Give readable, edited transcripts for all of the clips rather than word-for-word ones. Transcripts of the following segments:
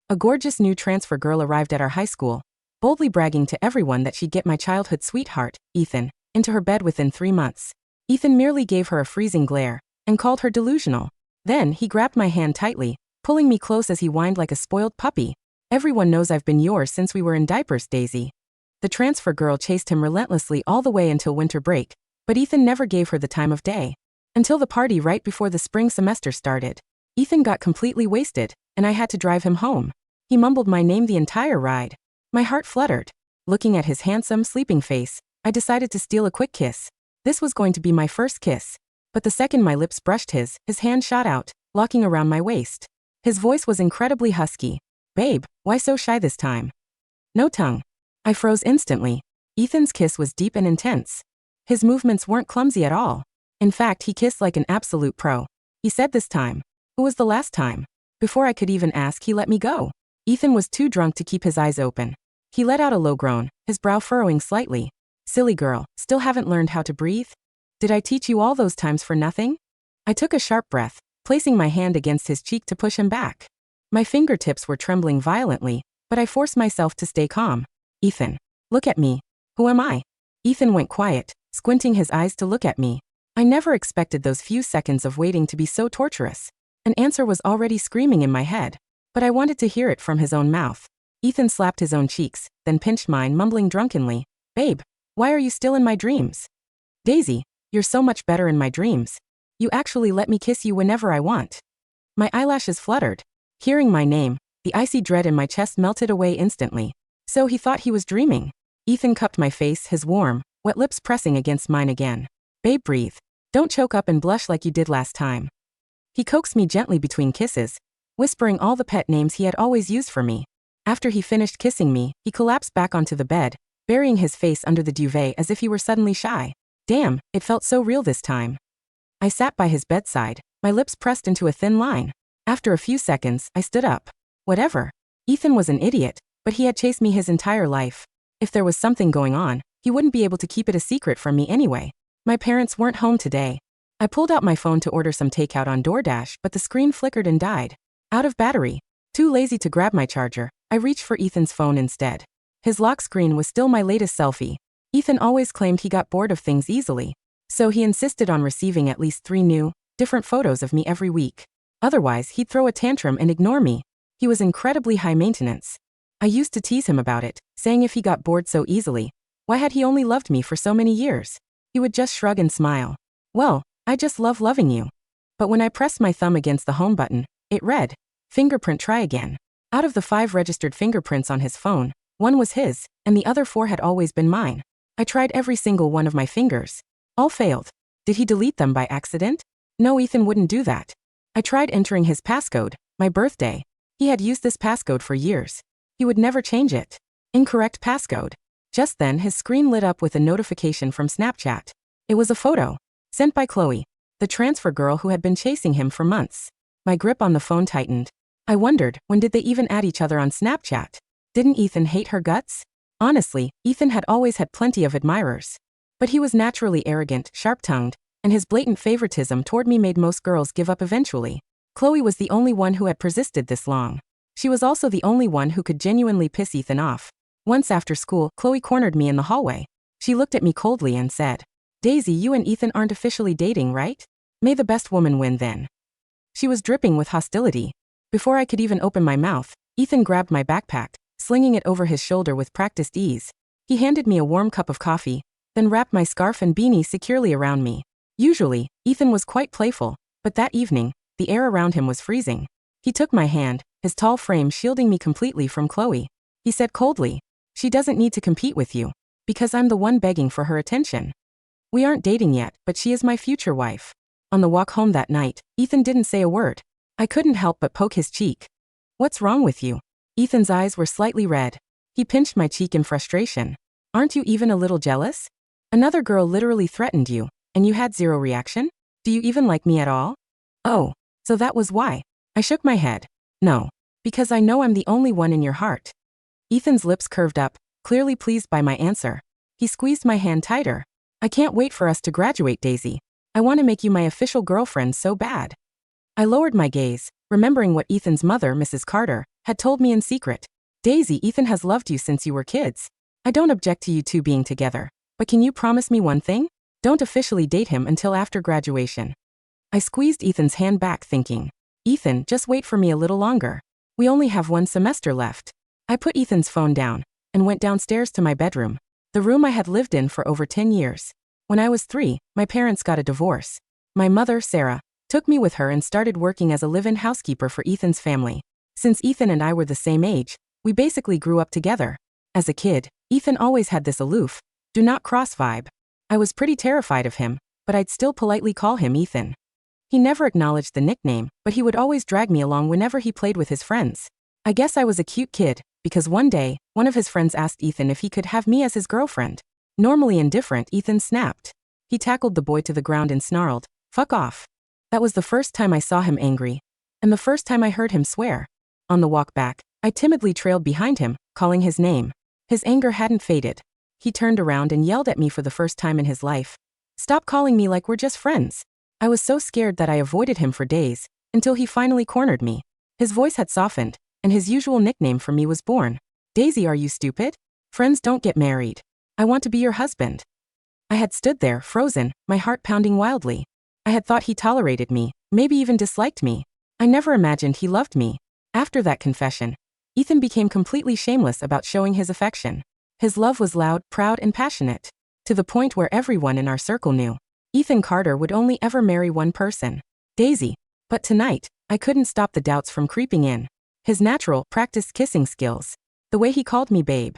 A gorgeous new transfer girl arrived at our high school, boldly bragging to everyone that she'd get my childhood sweetheart, Ethan, into her bed within 3 months. Ethan merely gave her a freezing glare and called her delusional. Then he grabbed my hand tightly, pulling me close as he whined like a spoiled puppy. Everyone knows I've been yours since we were in diapers, Daisy. The transfer girl chased him relentlessly all the way until winter break, but Ethan never gave her the time of day. Until the party right before the spring semester started. Ethan got completely wasted, and I had to drive him home. He mumbled my name the entire ride. My heart fluttered. Looking at his handsome, sleeping face, I decided to steal a quick kiss. This was going to be my first kiss. But the second my lips brushed his hand shot out, locking around my waist. His voice was incredibly husky. Babe, why so shy this time? No tongue. I froze instantly. Ethan's kiss was deep and intense. His movements weren't clumsy at all. In fact, he kissed like an absolute pro. He said this time. Who was the last time? Before I could even ask, he let me go. Ethan was too drunk to keep his eyes open. He let out a low groan, his brow furrowing slightly. Silly girl, still haven't learned how to breathe? Did I teach you all those times for nothing? I took a sharp breath, placing my hand against his cheek to push him back. My fingertips were trembling violently, but I forced myself to stay calm. Ethan, look at me. Who am I? Ethan went quiet, squinting his eyes to look at me. I never expected those few seconds of waiting to be so torturous. An answer was already screaming in my head, but I wanted to hear it from his own mouth. Ethan slapped his own cheeks, then pinched mine, mumbling drunkenly, Babe, why are you still in my dreams? Daisy, you're so much better in my dreams. You actually let me kiss you whenever I want. My eyelashes fluttered. Hearing my name, the icy dread in my chest melted away instantly. So he thought he was dreaming. Ethan cupped my face, his warm, wet lips pressing against mine again. Babe, breathe. Don't choke up and blush like you did last time. He coaxed me gently between kisses, whispering all the pet names he had always used for me. After he finished kissing me, he collapsed back onto the bed, burying his face under the duvet as if he were suddenly shy. Damn, it felt so real this time. I sat by his bedside, my lips pressed into a thin line. After a few seconds, I stood up. Whatever. Ethan was an idiot, but he had chased me his entire life. If there was something going on, he wouldn't be able to keep it a secret from me anyway. My parents weren't home today. I pulled out my phone to order some takeout on DoorDash, but the screen flickered and died. Out of battery. Too lazy to grab my charger, I reached for Ethan's phone instead. His lock screen was still my latest selfie. Ethan always claimed he got bored of things easily, so he insisted on receiving at least 3 new, different photos of me every week. Otherwise, he'd throw a tantrum and ignore me. He was incredibly high maintenance. I used to tease him about it, saying if he got bored so easily, why had he only loved me for so many years? He would just shrug and smile. Well, I just love loving you. But when I pressed my thumb against the home button, it read, fingerprint try again. Out of the 5 registered fingerprints on his phone, 1 was his, and the other 4 had always been mine. I tried every single one of my fingers. All failed. Did he delete them by accident? No, Ethan wouldn't do that. I tried entering his passcode, my birthday. He had used this passcode for years. He would never change it. Incorrect passcode. Just then his screen lit up with a notification from Snapchat. It was a photo. Sent by Chloe, the transfer girl who had been chasing him for months. My grip on the phone tightened. I wondered, when did they even add each other on Snapchat? Didn't Ethan hate her guts? Honestly, Ethan had always had plenty of admirers. But he was naturally arrogant, sharp-tongued, and his blatant favoritism toward me made most girls give up eventually. Chloe was the only one who had persisted this long. She was also the only one who could genuinely piss Ethan off. Once after school, Chloe cornered me in the hallway. She looked at me coldly and said, Daisy, you and Ethan aren't officially dating, right? May the best woman win then. She was dripping with hostility. Before I could even open my mouth, Ethan grabbed my backpack, slinging it over his shoulder with practiced ease. He handed me a warm cup of coffee, then wrapped my scarf and beanie securely around me. Usually, Ethan was quite playful, but that evening, the air around him was freezing. He took my hand, his tall frame shielding me completely from Chloe. He said coldly, she doesn't need to compete with you, because I'm the one begging for her attention. We aren't dating yet, but she is my future wife. On the walk home that night, Ethan didn't say a word. I couldn't help but poke his cheek. What's wrong with you? Ethan's eyes were slightly red. He pinched my cheek in frustration. Aren't you even a little jealous? Another girl literally threatened you, and you had zero reaction? Do you even like me at all? Oh, so that was why. I shook my head. No, because I know I'm the only one in your heart. Ethan's lips curved up, clearly pleased by my answer. He squeezed my hand tighter. I can't wait for us to graduate, Daisy. I want to make you my official girlfriend so bad. I lowered my gaze, remembering what Ethan's mother, Mrs. Carter, had told me in secret. Daisy, Ethan has loved you since you were kids. I don't object to you two being together, but can you promise me one thing? Don't officially date him until after graduation. I squeezed Ethan's hand back thinking, Ethan, just wait for me a little longer. We only have one semester left. I put Ethan's phone down and went downstairs to my bedroom, the room I had lived in for over 10 years. When I was 3, my parents got a divorce. My mother, Sarah, took me with her and started working as a live-in housekeeper for Ethan's family. Since Ethan and I were the same age, we basically grew up together. As a kid, Ethan always had this aloof, do not cross vibe. I was pretty terrified of him, but I'd still politely call him Ethan. He never acknowledged the nickname, but he would always drag me along whenever he played with his friends. I guess I was a cute kid, because one day, one of his friends asked Ethan if he could have me as his girlfriend. Normally indifferent, Ethan snapped. He tackled the boy to the ground and snarled, "Fuck off." That was the first time I saw him angry, and the first time I heard him swear. On the walk back, I timidly trailed behind him, calling his name. His anger hadn't faded. He turned around and yelled at me for the first time in his life. "Stop calling me like we're just friends." I was so scared that I avoided him for days, until he finally cornered me. His voice had softened, and his usual nickname for me was born. "Daisy, are you stupid? Friends don't get married. I want to be your husband." I had stood there, frozen, my heart pounding wildly. I had thought he tolerated me, maybe even disliked me. I never imagined he loved me. After that confession, Ethan became completely shameless about showing his affection. His love was loud, proud, and passionate, to the point where everyone in our circle knew Ethan Carter would only ever marry one person, Daisy. But tonight, I couldn't stop the doubts from creeping in. His natural, practiced kissing skills, the way he called me babe,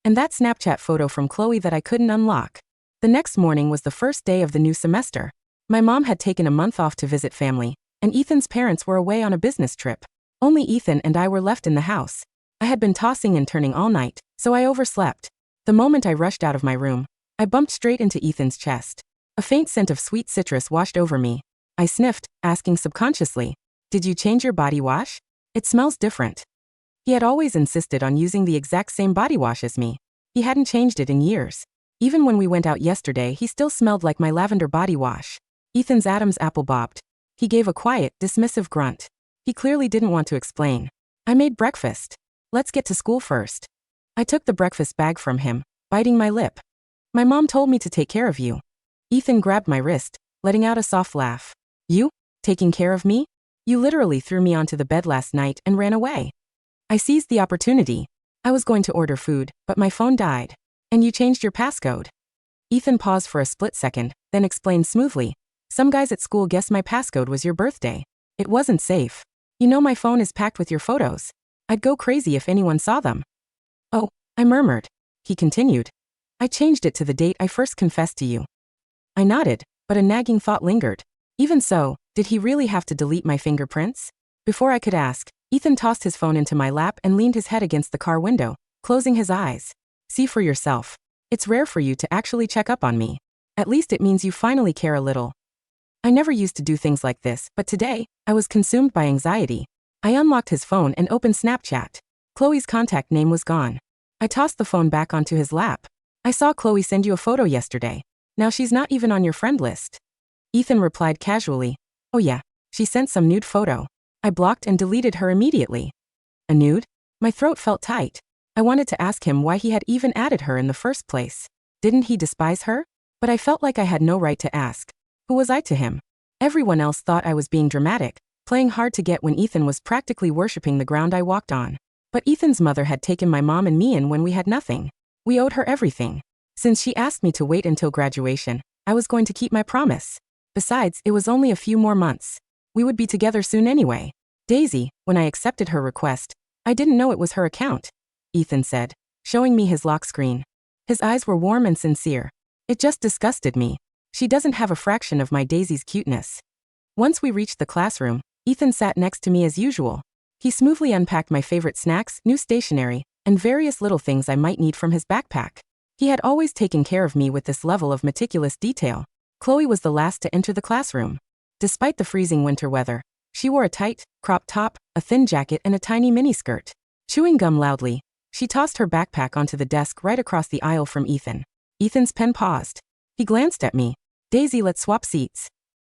and that Snapchat photo from Chloe that I couldn't unlock. The next morning was the first day of the new semester. My mom had taken a month off to visit family, and Ethan's parents were away on a business trip. Only Ethan and I were left in the house. I had been tossing and turning all night, so I overslept. The moment I rushed out of my room, I bumped straight into Ethan's chest. A faint scent of sweet citrus washed over me. I sniffed, asking subconsciously, "Did you change your body wash? It smells different." He had always insisted on using the exact same body wash as me. He hadn't changed it in years. Even when we went out yesterday, he still smelled like my lavender body wash. Ethan's Adam's apple bobbed. He gave a quiet, dismissive grunt. He clearly didn't want to explain. "I made breakfast. Let's get to school first." I took the breakfast bag from him, biting my lip. "My mom told me to take care of you." Ethan grabbed my wrist, letting out a soft laugh. "You? Taking care of me? You literally threw me onto the bed last night and ran away." I seized the opportunity. I was going to order food, but my phone died. "And you changed your passcode." Ethan paused for a split second, then explained smoothly, "Some guys at school guessed my passcode was your birthday. It wasn't safe. You know my phone is packed with your photos. I'd go crazy if anyone saw them." "Oh," I murmured. He continued, "I changed it to the date I first confessed to you." I nodded, but a nagging thought lingered. Even so, did he really have to delete my fingerprints? Before I could ask, Ethan tossed his phone into my lap and leaned his head against the car window, closing his eyes. "See for yourself. It's rare for you to actually check up on me. At least it means you finally care a little." I never used to do things like this, but today, I was consumed by anxiety. I unlocked his phone and opened Snapchat. Chloe's contact name was gone. I tossed the phone back onto his lap. "I saw Chloe send you a photo yesterday. Now she's not even on your friend list." Ethan replied casually, "Oh yeah, she sent some nude photo." I blocked and deleted her immediately. A nude? My throat felt tight. I wanted to ask him why he had even added her in the first place. Didn't he despise her? But I felt like I had no right to ask. Who was I to him? Everyone else thought I was being dramatic, playing hard to get when Ethan was practically worshipping the ground I walked on. But Ethan's mother had taken my mom and me in when we had nothing. We owed her everything. Since she asked me to wait until graduation, I was going to keep my promise. Besides, it was only a few more months. We would be together soon anyway. "Daisy," when I accepted her request, "I didn't know it was her account," Ethan said, showing me his lock screen. His eyes were warm and sincere. It just disgusted me. She doesn't have a fraction of my Daisy's cuteness. Once we reached the classroom, Ethan sat next to me as usual. He smoothly unpacked my favorite snacks, new stationery, and various little things I might need from his backpack. He had always taken care of me with this level of meticulous detail. Chloe was the last to enter the classroom. Despite the freezing winter weather, she wore a tight, cropped top, a thin jacket, and a tiny miniskirt. Chewing gum loudly, she tossed her backpack onto the desk right across the aisle from Ethan. Ethan's pen paused. He glanced at me. "Daisy, let's swap seats."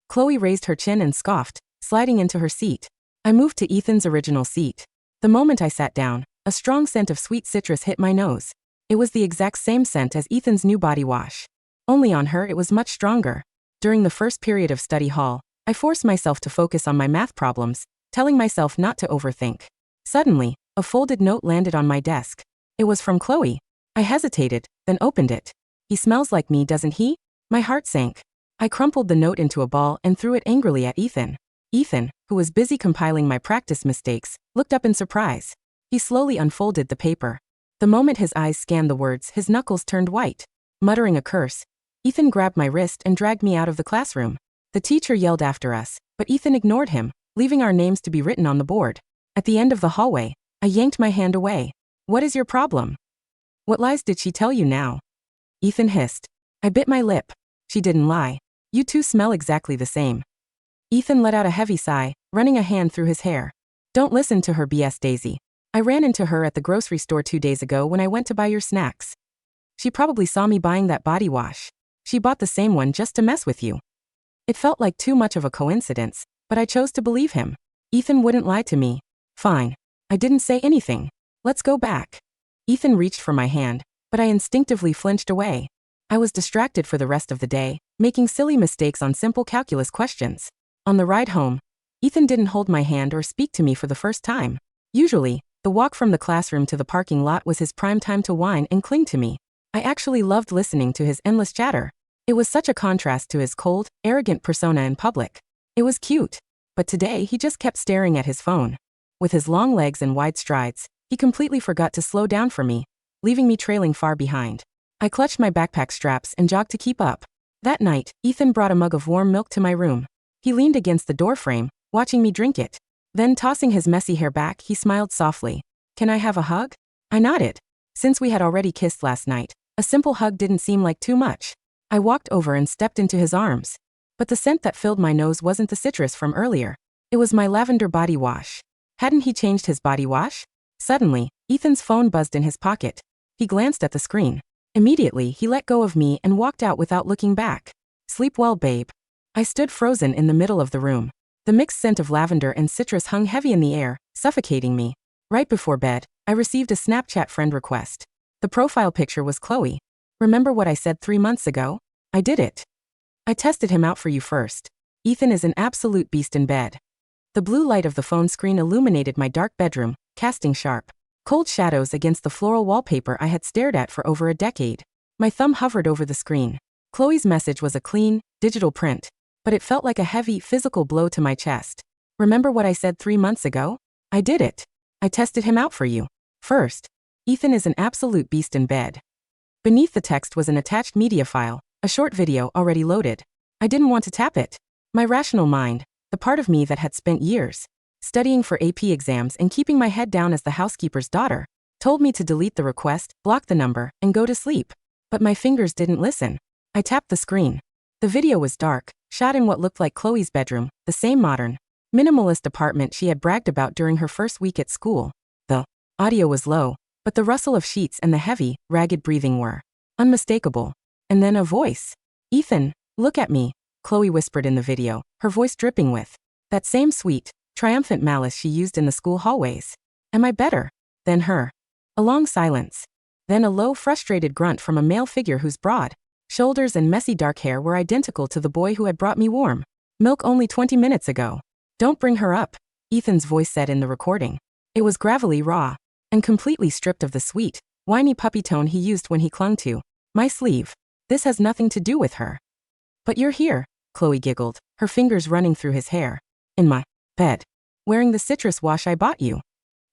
Chloe raised her chin and scoffed, sliding into her seat. I moved to Ethan's original seat. The moment I sat down, a strong scent of sweet citrus hit my nose. It was the exact same scent as Ethan's new body wash. Only on her it was much stronger. During the first period of study hall, I forced myself to focus on my math problems, telling myself not to overthink. Suddenly, a folded note landed on my desk. It was from Chloe. I hesitated, then opened it. "He smells like me, doesn't he?" My heart sank. I crumpled the note into a ball and threw it angrily at Ethan. Ethan, who was busy compiling my practice mistakes, looked up in surprise. He slowly unfolded the paper. The moment his eyes scanned the words, his knuckles turned white. Muttering a curse, Ethan grabbed my wrist and dragged me out of the classroom. The teacher yelled after us, but Ethan ignored him, leaving our names to be written on the board. At the end of the hallway, I yanked my hand away. "What is your problem? What lies did she tell you now?" Ethan hissed. I bit my lip. "She didn't lie. You two smell exactly the same." Ethan let out a heavy sigh, running a hand through his hair. "Don't listen to her BS, Daisy. I ran into her at the grocery store 2 days ago when I went to buy your snacks. She probably saw me buying that body wash. She bought the same one just to mess with you." It felt like too much of a coincidence, but I chose to believe him. Ethan wouldn't lie to me. Fine. I didn't say anything. "Let's go back." Ethan reached for my hand, but I instinctively flinched away. I was distracted for the rest of the day, making silly mistakes on simple calculus questions. On the ride home, Ethan didn't hold my hand or speak to me for the first time. Usually, the walk from the classroom to the parking lot was his prime time to whine and cling to me. I actually loved listening to his endless chatter. It was such a contrast to his cold, arrogant persona in public. It was cute. But today he just kept staring at his phone. With his long legs and wide strides, he completely forgot to slow down for me, leaving me trailing far behind. I clutched my backpack straps and jogged to keep up. That night, Ethan brought a mug of warm milk to my room. He leaned against the doorframe, watching me drink it. Then, tossing his messy hair back, he smiled softly. "Can I have a hug?" I nodded. Since we had already kissed last night, a simple hug didn't seem like too much. I walked over and stepped into his arms. But the scent that filled my nose wasn't the citrus from earlier. It was my lavender body wash. Hadn't he changed his body wash? Suddenly, Ethan's phone buzzed in his pocket. He glanced at the screen. Immediately, he let go of me and walked out without looking back. "Sleep well, babe." I stood frozen in the middle of the room. The mixed scent of lavender and citrus hung heavy in the air, suffocating me. Right before bed, I received a Snapchat friend request. The profile picture was Chloe. "Remember what I said 3 months ago? I did it. I tested him out for you first. Ethan is an absolute beast in bed." The blue light of the phone screen illuminated my dark bedroom, casting sharp, cold shadows against the floral wallpaper I had stared at for over a decade. My thumb hovered over the screen. Chloe's message was a clean, digital print, but it felt like a heavy, physical blow to my chest. "Remember what I said 3 months ago? I did it. I tested him out for you first. Ethan is an absolute beast in bed." Beneath the text was an attached media file, a short video already loaded. I didn't want to tap it. My rational mind, the part of me that had spent years studying for AP exams and keeping my head down as the housekeeper's daughter, told me to delete the request, block the number, and go to sleep. But my fingers didn't listen. I tapped the screen. The video was dark, shot in what looked like Chloe's bedroom, the same modern, minimalist apartment she had bragged about during her first week at school. The audio was low, but the rustle of sheets and the heavy, ragged breathing were unmistakable. And then a voice. "Ethan, look at me," Chloe whispered in the video, her voice dripping with that same sweet, triumphant malice she used in the school hallways. "Am I better than her?" A long silence. Then a low, frustrated grunt from a male figure whose broad shoulders and messy dark hair were identical to the boy who had brought me warm milk only 20 minutes ago. "Don't bring her up," Ethan's voice said in the recording. It was gravelly raw, and completely stripped of the sweet, whiny puppy tone he used when he clung to my sleeve. "This has nothing to do with her." "But you're here," Chloe giggled, her fingers running through his hair. "In my bed, wearing the citrus wash I bought you."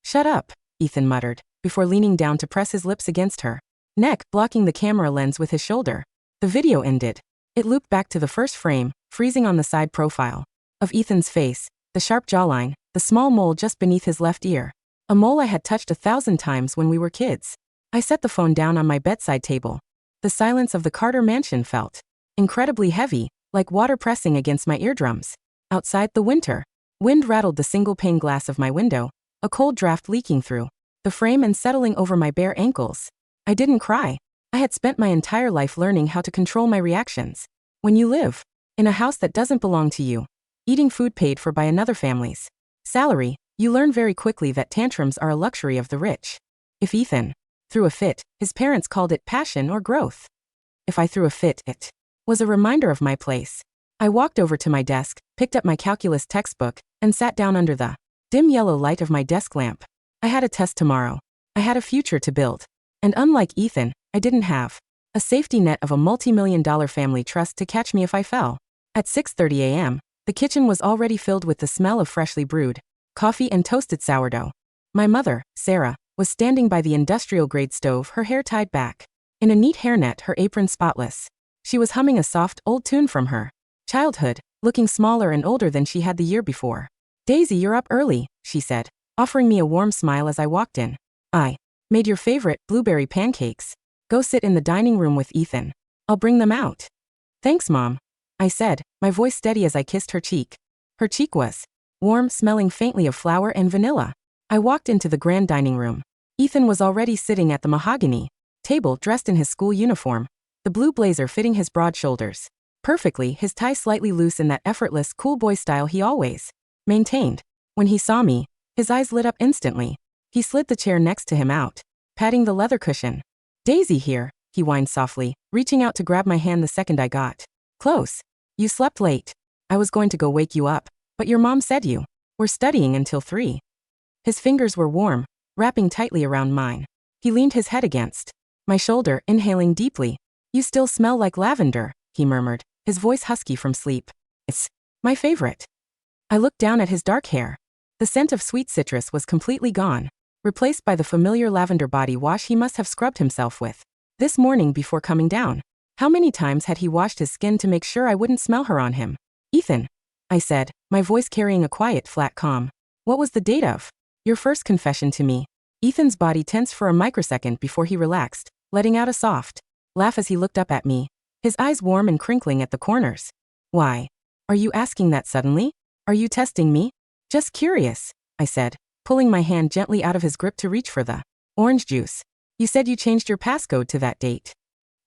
"Shut up," Ethan muttered, before leaning down to press his lips against her neck, blocking the camera lens with his shoulder. The video ended. It looped back to the first frame, freezing on the side profile of Ethan's face, the sharp jawline, the small mole just beneath his left ear. A mole I had touched 1,000 times when we were kids. I set the phone down on my bedside table. The silence of the Carter mansion felt incredibly heavy, like water pressing against my eardrums. Outside, the winter wind rattled the single-pane glass of my window, a cold draft leaking through the frame and settling over my bare ankles. I didn't cry. I had spent my entire life learning how to control my reactions. When you live in a house that doesn't belong to you, eating food paid for by another family's salary, You learn very quickly that tantrums are a luxury of the rich. If Ethan threw a fit, his parents called it passion or growth. If I threw a fit, it was a reminder of my place. I walked over to my desk, picked up my calculus textbook, and sat down under the dim yellow light of my desk lamp. I had a test tomorrow. I had a future to build. And unlike Ethan, I didn't have a safety net of a multi-million-dollar family trust to catch me if I fell. At 6:30 a.m., the kitchen was already filled with the smell of freshly brewed coffee and toasted sourdough. My mother, Sarah, was standing by the industrial-grade stove, her hair tied back in a neat hairnet, her apron spotless. She was humming a soft, old tune from her childhood, looking smaller and older than she had the year before. "Daisy, you're up early," she said, offering me a warm smile as I walked in. "I made your favorite blueberry pancakes. Go sit in the dining room with Ethan. I'll bring them out." "Thanks, Mom," I said, my voice steady as I kissed her cheek. Her cheek was warm, smelling faintly of flour and vanilla. I walked into the grand dining room. Ethan was already sitting at the mahogany table, dressed in his school uniform, the blue blazer fitting his broad shoulders perfectly, his tie slightly loose in that effortless, cool boy style he always maintained. When he saw me, his eyes lit up instantly. He slid the chair next to him out, patting the leather cushion. "Daisy here," he whined softly, reaching out to grab my hand the second I got close. "You slept late. I was going to go wake you up, but your mom said you were studying until 3. His fingers were warm, wrapping tightly around mine. He leaned his head against my shoulder, inhaling deeply. "You still smell like lavender," he murmured, his voice husky from sleep. "It's my favorite." I looked down at his dark hair. The scent of sweet citrus was completely gone, replaced by the familiar lavender body wash he must have scrubbed himself with this morning before coming down. How many times had he washed his skin to make sure I wouldn't smell her on him? "Ethan," I said, my voice carrying a quiet, flat calm. "What was the date of your first confession to me?" Ethan's body tensed for a microsecond before he relaxed, letting out a soft laugh as he looked up at me, his eyes warm and crinkling at the corners. "Why are you asking that suddenly? Are you testing me?" "Just curious," I said, pulling my hand gently out of his grip to reach for the orange juice. "You said you changed your passcode to that date."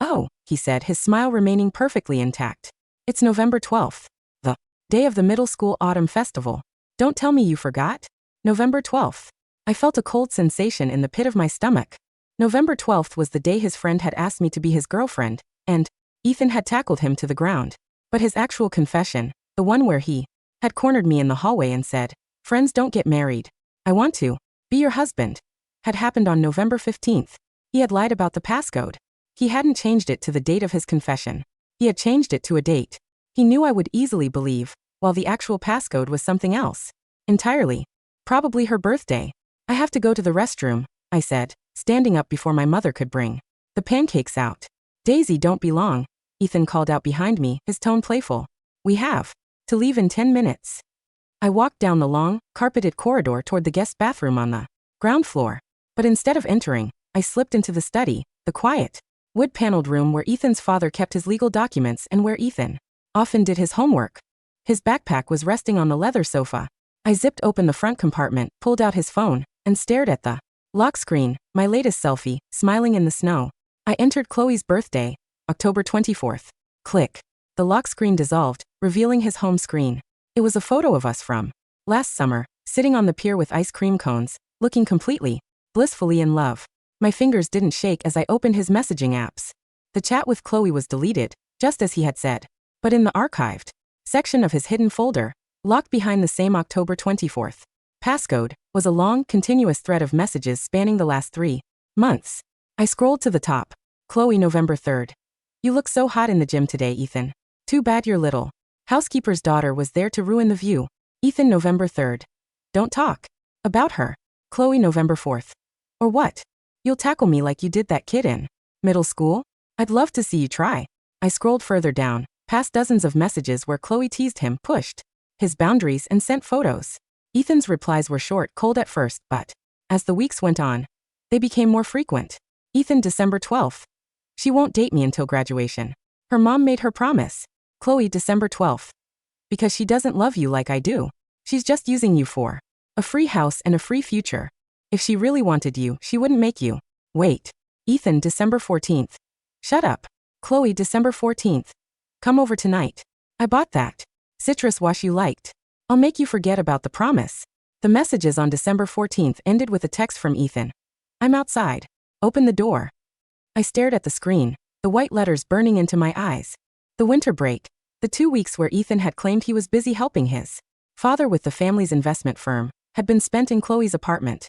"Oh," he said, his smile remaining perfectly intact. "It's November 12th, the day of the middle school autumn festival. Don't tell me you forgot?" November 12th. I felt a cold sensation in the pit of my stomach. November 12th was the day his friend had asked me to be his girlfriend, and Ethan had tackled him to the ground. But his actual confession, the one where he had cornered me in the hallway and said, "Friends don't get married. I want to be your husband," had happened on November 15th. He had lied about the passcode. He hadn't changed it to the date of his confession. He had changed it to a date he knew I would easily believe, while the actual passcode was something else entirely. Probably her birthday. "I have to go to the restroom," I said, standing up before my mother could bring the pancakes out. "Daisy, don't be long," Ethan called out behind me, his tone playful. "We have to leave in 10 minutes. I walked down the long, carpeted corridor toward the guest bathroom on the ground floor. But instead of entering, I slipped into the study, the quiet, wood-paneled room where Ethan's father kept his legal documents and where Ethan often did his homework. His backpack was resting on the leather sofa. I zipped open the front compartment, pulled out his phone, and stared at the lock screen, my latest selfie, smiling in the snow. I entered Chloe's birthday, October 24th. Click. The lock screen dissolved, revealing his home screen. It was a photo of us from last summer, sitting on the pier with ice cream cones, looking completely, blissfully in love. My fingers didn't shake as I opened his messaging apps. The chat with Chloe was deleted, just as he had said. But in the archived section of his hidden folder, locked behind the same October 24th passcode, was a long, continuous thread of messages spanning the last 3 months. I scrolled to the top. Chloe, November 3rd. "You look so hot in the gym today, Ethan. Too bad your little housekeeper's daughter was there to ruin the view." Ethan, November 3rd. "Don't talk about her." Chloe, November 4th. "Or what? You'll tackle me like you did that kid in middle school? I'd love to see you try." I scrolled further down, past dozens of messages where Chloe teased him, pushed his boundaries, and sent photos. Ethan's replies were short, cold at first, but as the weeks went on, they became more frequent. Ethan, December 12th. "She won't date me until graduation. Her mom made her promise." Chloe, December 12th. "Because she doesn't love you like I do. She's just using you for a free house and a free future. If she really wanted you, she wouldn't make you wait." Ethan, December 14th. "Shut up." Chloe, December 14th. "Come over tonight. I bought that citrus wash you liked. I'll make you forget about the promise." The messages on December 14th ended with a text from Ethan. I'm outside. Open the door. I stared at the screen, the white letters burning into my eyes. The winter break. The 2 weeks where Ethan had claimed he was busy helping his father with the family's investment firm, had been spent in Chloe's apartment.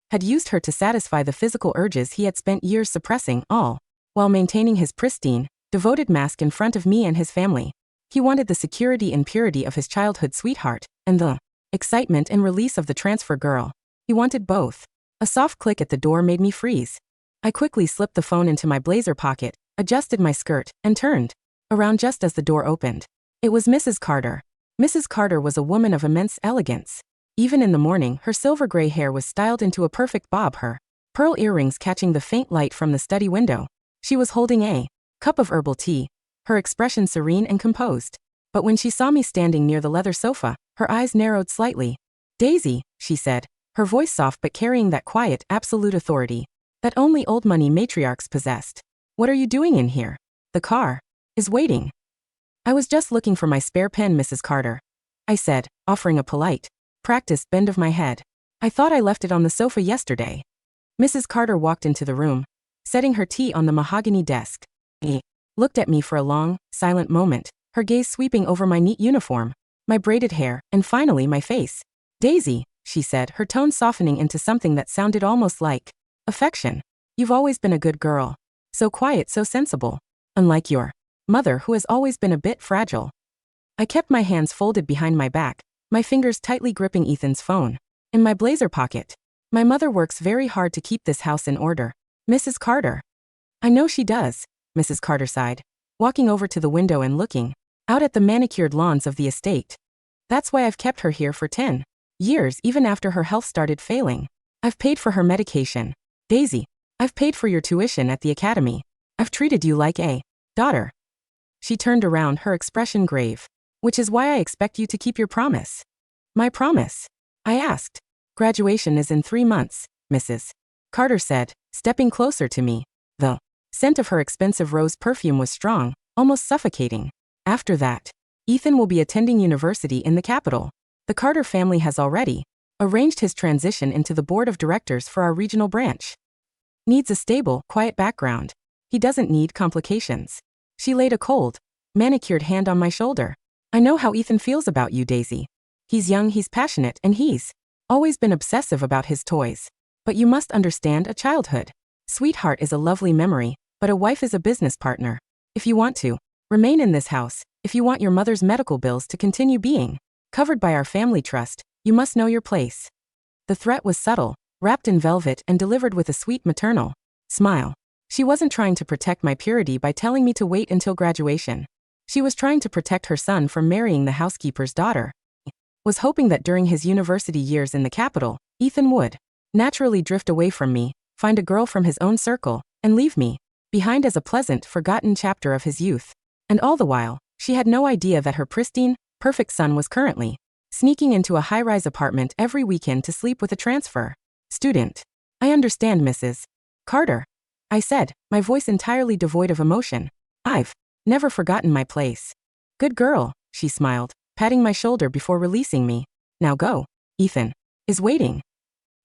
Had used her to satisfy the physical urges he had spent years suppressing, all while maintaining his pristine, devoted mask in front of me and his family. He wanted the security and purity of his childhood sweetheart, and the excitement and release of the transfer girl. He wanted both. A soft click at the door made me freeze. I quickly slipped the phone into my blazer pocket, adjusted my skirt, and turned around just as the door opened. It was Mrs. Carter. Mrs. Carter was a woman of immense elegance. Even in the morning, her silver gray hair was styled into a perfect bob, her pearl earrings catching the faint light from the study window. She was holding a cup of herbal tea, her expression serene and composed. But when she saw me standing near the leather sofa, her eyes narrowed slightly. Daisy, she said, her voice soft but carrying that quiet, absolute authority that only old money matriarchs possessed. What are you doing in here? The car is waiting. I was just looking for my spare pen, Mrs. Carter, I said, offering a polite, practiced bend of my head. I thought I left it on the sofa yesterday. Mrs. Carter walked into the room, setting her tea on the mahogany desk. She looked at me for a long, silent moment, her gaze sweeping over my neat uniform, my braided hair, and finally my face. Daisy, she said, her tone softening into something that sounded almost like affection. You've always been a good girl. So quiet, so sensible. Unlike your mother, who has always been a bit fragile. I kept my hands folded behind my back, my fingers tightly gripping Ethan's phone in my blazer pocket. My mother works very hard to keep this house in order, Mrs. Carter. I know she does, Mrs. Carter sighed, walking over to the window and looking out at the manicured lawns of the estate. That's why I've kept her here for 10 years, even after her health started failing. I've paid for her medication. Daisy, I've paid for your tuition at the academy. I've treated you like a daughter. She turned around, her expression grave. Which is why I expect you to keep your promise. My promise? I asked. Graduation is in 3 months, Mrs. Carter said, stepping closer to me. The scent of her expensive rose perfume was strong, almost suffocating. After that, Ethan will be attending university in the capital. The Carter family has already arranged his transition into the board of directors for our regional branch. Needs a stable, quiet background. He doesn't need complications. She laid a cold, manicured hand on my shoulder. I know how Ethan feels about you, Daisy. He's young, he's passionate, and he's always been obsessive about his toys. But you must understand, a childhood sweetheart is a lovely memory, but a wife is a business partner. If you want to remain in this house, if you want your mother's medical bills to continue being covered by our family trust, you must know your place. The threat was subtle, wrapped in velvet and delivered with a sweet maternal smile. She wasn't trying to protect my purity by telling me to wait until graduation. She was trying to protect her son from marrying the housekeeper's daughter. Was hoping that during his university years in the capital, Ethan would naturally drift away from me, find a girl from his own circle, and leave me behind as a pleasant, forgotten chapter of his youth. And all the while, she had no idea that her pristine, perfect son was currently sneaking into a high-rise apartment every weekend to sleep with a transfer student. I understand, Mrs. Carter, I said, my voice entirely devoid of emotion. I've never forgotten my place. Good girl, she smiled, patting my shoulder before releasing me. Now go. Ethan is waiting.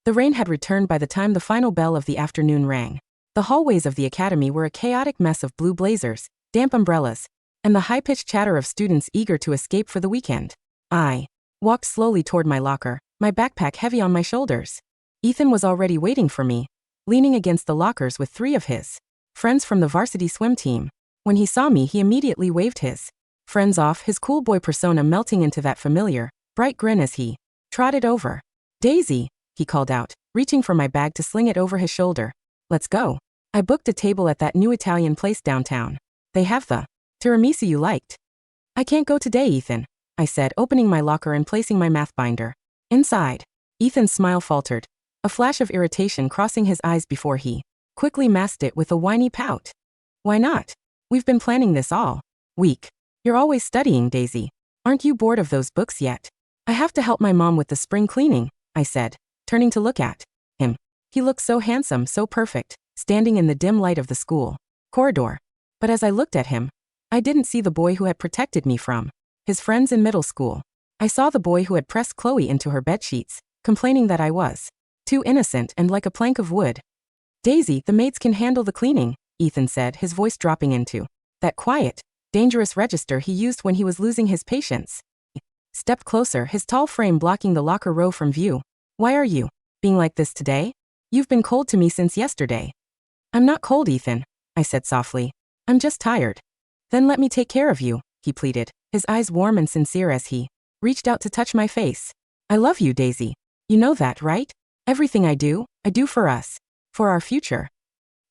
The rain had returned by the time the final bell of the afternoon rang. The hallways of the academy were a chaotic mess of blue blazers, damp umbrellas, and the high-pitched chatter of students eager to escape for the weekend. I walked slowly toward my locker, my backpack heavy on my shoulders. Ethan was already waiting for me, leaning against the lockers with 3 of his friends from the varsity swim team. When he saw me, he immediately waved his friends off, his cool boy persona melting into that familiar, bright grin as he trotted over. Daisy, he called out, reaching for my bag to sling it over his shoulder. Let's go. I booked a table at that new Italian place downtown. They have the tiramisu you liked. I can't go today, Ethan, I said, opening my locker and placing my math binder inside. Ethan's smile faltered, a flash of irritation crossing his eyes before he quickly masked it with a whiny pout. Why not? We've been planning this all week. You're always studying, Daisy. Aren't you bored of those books yet? I have to help my mom with the spring cleaning, I said, turning to look at him. He looked so handsome, so perfect, standing in the dim light of the school corridor. But as I looked at him, I didn't see the boy who had protected me from his friends in middle school. I saw the boy who had pressed Chloe into her bedsheets, complaining that I was too innocent and like a plank of wood. Daisy, the maids can handle the cleaning, Ethan said, his voice dropping into that quiet, dangerous register he used when he was losing his patience. He stepped closer, his tall frame blocking the locker row from view. Why are you being like this today? You've been cold to me since yesterday. I'm not cold, Ethan, I said softly. I'm just tired. Then let me take care of you, he pleaded, his eyes warm and sincere as he reached out to touch my face. I love you, Daisy. You know that, right? Everything I do for us. For our future.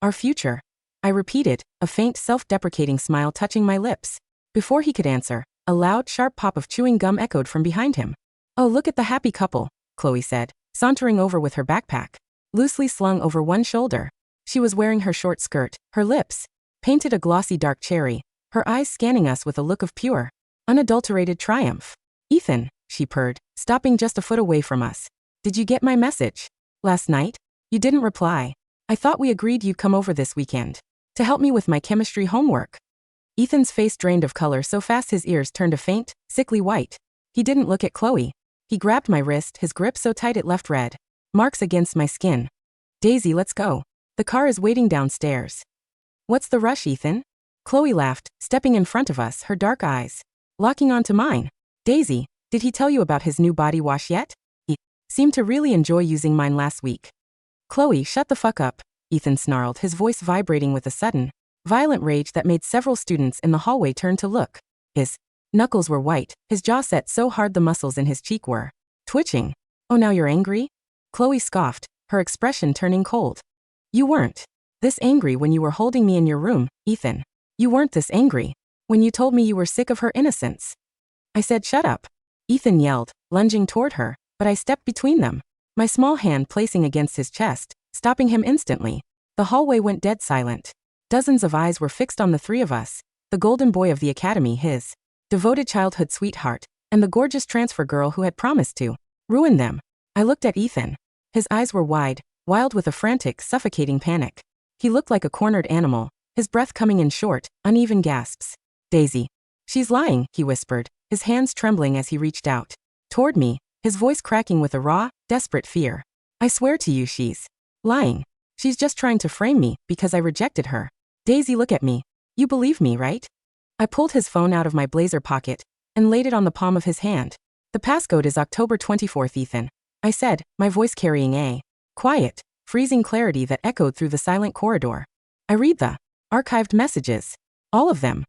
Our future. I repeated, a faint self-deprecating smile touching my lips. Before he could answer, a loud, sharp pop of chewing gum echoed from behind him. Oh, look at the happy couple, Chloe said, sauntering over with her backpack loosely slung over one shoulder. She was wearing her short skirt, her lips painted a glossy dark cherry, her eyes scanning us with a look of pure, unadulterated triumph. Ethan, she purred, stopping just a foot away from us. Did you get my message? Last night? You didn't reply. I thought we agreed you'd come over this weekend to help me with my chemistry homework. Ethan's face drained of color so fast his ears turned a faint, sickly white. He didn't look at Chloe. He grabbed my wrist, his grip so tight it left red marks against my skin. Daisy, let's go. The car is waiting downstairs. What's the rush, Ethan? Chloe laughed, stepping in front of us, her dark eyes locking onto mine. Daisy, did he tell you about his new body wash yet? He seemed to really enjoy using mine last week. Chloe, shut the fuck up, Ethan snarled, his voice vibrating with a sudden, violent rage that made several students in the hallway turn to look. His knuckles were white, his jaw set so hard the muscles in his cheek were twitching. Oh, now you're angry? Chloe scoffed, her expression turning cold. You weren't this angry when you were holding me in your room, Ethan. You weren't this angry when you told me you were sick of her innocence. I said shut up, Ethan yelled, lunging toward her, but I stepped between them, my small hand placing against his chest, stopping him instantly. The hallway went dead silent. Dozens of eyes were fixed on the three of us, the golden boy of the academy, his devoted childhood sweetheart, and the gorgeous transfer girl who had promised to ruin them. I looked at Ethan. His eyes were wide, wild with a frantic, suffocating panic. He looked like a cornered animal, his breath coming in short, uneven gasps. Daisy. She's lying, he whispered, his hands trembling as he reached out toward me, his voice cracking with a raw, desperate fear. I swear to you she's lying. She's just trying to frame me because I rejected her. Daisy, look at me. You believe me, right? I pulled his phone out of my blazer pocket and laid it on the palm of his hand. The passcode is October 24th, Ethan, I said, my voice carrying a quiet, freezing clarity that echoed through the silent corridor. I read the archived messages. All of them.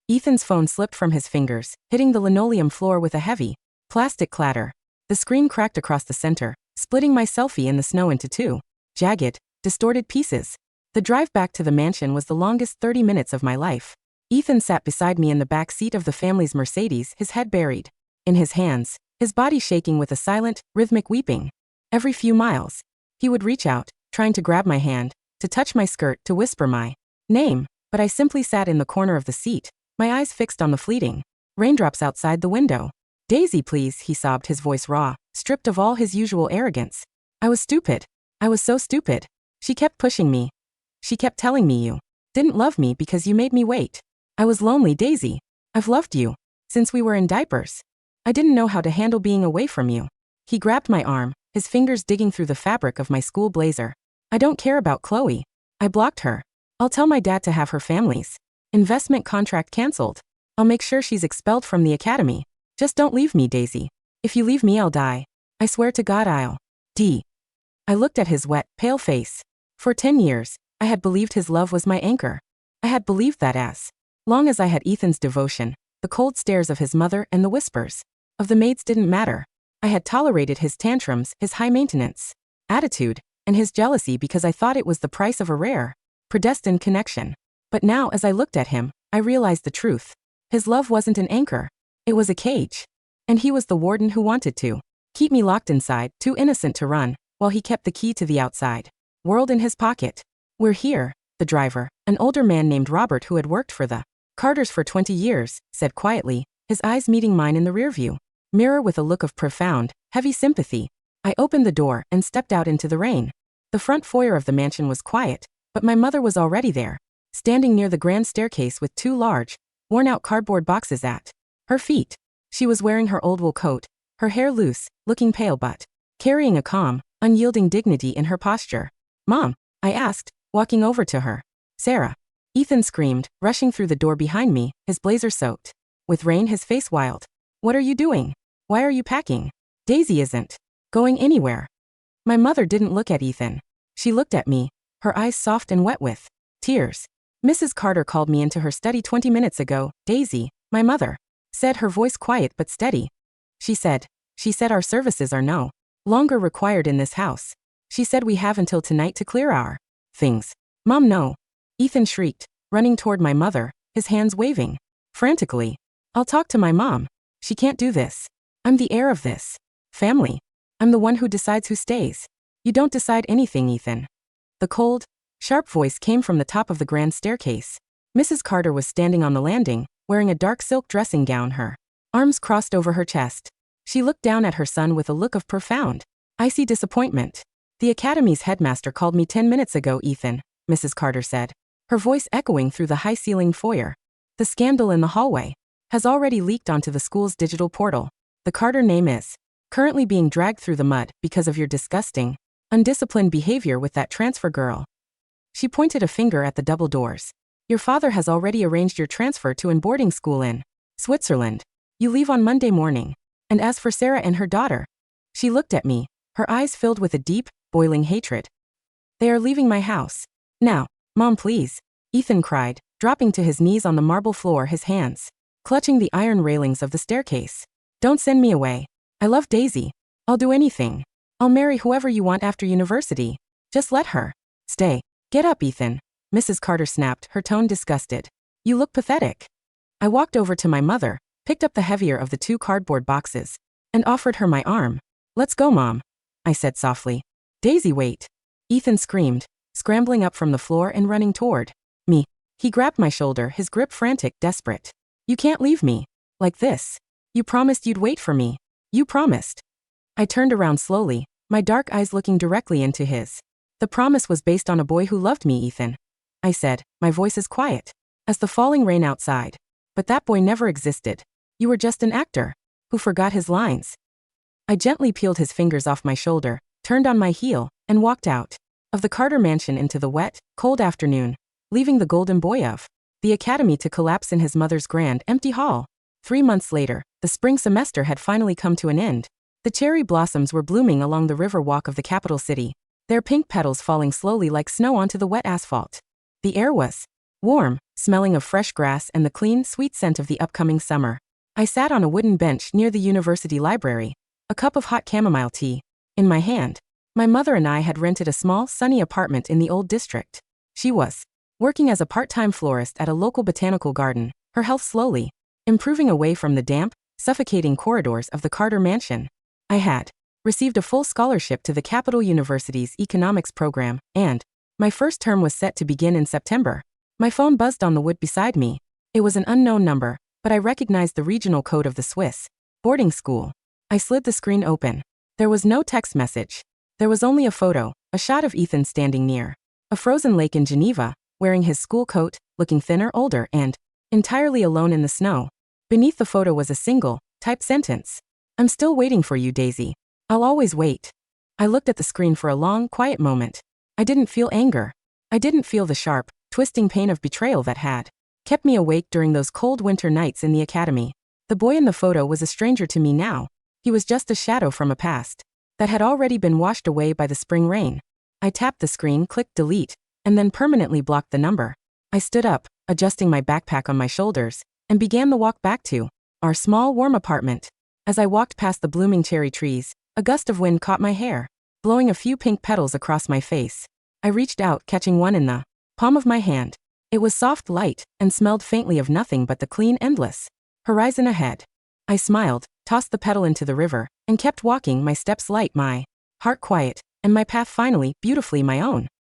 Ethan's phone slipped from his fingers, hitting the linoleum floor with a heavy, plastic clatter. The screen cracked across the center, splitting my selfie in the snow into two jagged, distorted pieces. The drive back to the mansion was the longest 30 minutes of my life. Ethan sat beside me in the back seat of the family's Mercedes, his head buried in his hands, his body shaking with a silent, rhythmic weeping. Every few miles, he would reach out, trying to grab my hand, to touch my skirt, to whisper my name, but I simply sat in the corner of the seat, my eyes fixed on the fleeting raindrops outside the window. Daisy, please, he sobbed, his voice raw, stripped of all his usual arrogance. I was stupid. I was so stupid. She kept pushing me. She kept telling me you didn't love me because you made me wait. I was lonely, Daisy. I've loved you since we were in diapers. I didn't know how to handle being away from you. He grabbed my arm, his fingers digging through the fabric of my school blazer. I don't care about Chloe. I blocked her. I'll tell my dad to have her family's investment contract canceled. I'll make sure she's expelled from the academy. Just don't leave me, Daisy. If you leave me, I'll die. I swear to God I'll. I looked at his wet, pale face. For 10 years, I had believed his love was my anchor. I had believed that as long as I had Ethan's devotion, the cold stares of his mother and the whispers of the maids didn't matter. I had tolerated his tantrums, his high-maintenance attitude, and his jealousy because I thought it was the price of a rare, predestined connection. But now as I looked at him, I realized the truth. His love wasn't an anchor. It was a cage. And he was the warden who wanted to keep me locked inside, too innocent to run, while he kept the key to the outside world in his pocket. We're here, the driver, an older man named Robert who had worked for the Carters for 20 years, said quietly, his eyes meeting mine in the rearview mirror with a look of profound, heavy sympathy. I opened the door and stepped out into the rain. The front foyer of the mansion was quiet, but my mother was already there, standing near the grand staircase with two large, worn-out cardboard boxes at her feet. She was wearing her old wool coat, her hair loose, looking pale but carrying a calm, unyielding dignity in her posture. "Mom," I asked, walking over to her. "Sarah." Ethan screamed, rushing through the door behind me, his blazer soaked with rain, his face wild. "What are you doing? Why are you packing? Daisy isn't going anywhere." My mother didn't look at Ethan. She looked at me, her eyes soft and wet with tears. "Mrs. Carter called me into her study 20 minutes ago, Daisy," my mother said, her voice quiet but steady. She said our services are no longer required in this house. She said we have until tonight to clear our things." "Mom, no." Ethan shrieked, running toward my mother, his hands waving frantically. "I'll talk to my mom. She can't do this. I'm the heir of this family. I'm the one who decides who stays." "You don't decide anything, Ethan." The cold, sharp voice came from the top of the grand staircase. Mrs. Carter was standing on the landing, wearing a dark silk dressing gown, her arms crossed over her chest. She looked down at her son with a look of profound, icy disappointment. "The academy's headmaster called me 10 minutes ago, Ethan," Mrs. Carter said, her voice echoing through the high-ceilinged foyer. "The scandal in the hallway has already leaked onto the school's digital portal. The Carter name is currently being dragged through the mud because of your disgusting, undisciplined behavior with that transfer girl." She pointed a finger at the double doors. "Your father has already arranged your transfer to a boarding school in Switzerland. You leave on Monday morning. And as for Sarah and her daughter," she looked at me, her eyes filled with a deep, boiling hatred. "They are leaving my house. Now, Mom, please," Ethan cried, dropping to his knees on the marble floor, his hands clutching the iron railings of the staircase. "Don't send me away. I love Daisy. I'll do anything. I'll marry whoever you want after university. Just let her stay." "Get up, Ethan," Mrs. Carter snapped, her tone disgusted. "You look pathetic." I walked over to my mother, picked up the heavier of the 2 cardboard boxes, and offered her my arm. "Let's go, Mom," I said softly. "Daisy, wait." Ethan screamed, scrambling up from the floor and running toward me. He grabbed my shoulder, his grip frantic, desperate. "You can't leave me like this. You promised you'd wait for me. You promised." I turned around slowly, my dark eyes looking directly into his. "The promise was based on a boy who loved me, Ethan," I said, my voice as quiet as the falling rain outside. "But that boy never existed. You were just an actor who forgot his lines." I gently peeled his fingers off my shoulder, turned on my heel, and walked out of the Carter mansion into the wet, cold afternoon, leaving the golden boy of the academy to collapse in his mother's grand, empty hall. 3 months later, the spring semester had finally come to an end. The cherry blossoms were blooming along the river walk of the capital city, their pink petals falling slowly like snow onto the wet asphalt. The air was warm, smelling of fresh grass and the clean, sweet scent of the upcoming summer. I sat on a wooden bench near the university library, a cup of hot chamomile tea in my hand. My mother and I had rented a small, sunny apartment in the old district. She was working as a part-time florist at a local botanical garden, her health slowly improving away from the damp, suffocating corridors of the Carter mansion. I had received a full scholarship to the Capital University's economics program, and my first term was set to begin in September. My phone buzzed on the wood beside me. It was an unknown number, but I recognized the regional code of the Swiss boarding school. I slid the screen open. There was no text message. There was only a photo, a shot of Ethan standing near a frozen lake in Geneva, wearing his school coat, looking thinner, older, and entirely alone in the snow. Beneath the photo was a single, typed sentence. "I'm still waiting for you, Daisy. I'll always wait." I looked at the screen for a long, quiet moment. I didn't feel anger. I didn't feel the sharp, twisting pain of betrayal that had kept me awake during those cold winter nights in the academy. The boy in the photo was a stranger to me now. He was just a shadow from a past that had already been washed away by the spring rain. I tapped the screen, clicked delete, and then permanently blocked the number. I stood up, adjusting my backpack on my shoulders, and began the walk back to our small, warm apartment. As I walked past the blooming cherry trees, a gust of wind caught my hair, blowing a few pink petals across my face. I reached out, catching one in the palm of my hand. It was soft, light, and smelled faintly of nothing but the clean, endless horizon ahead. I smiled, tossed the petal into the river, and kept walking, my steps light, my heart quiet, and my path finally, beautifully my own.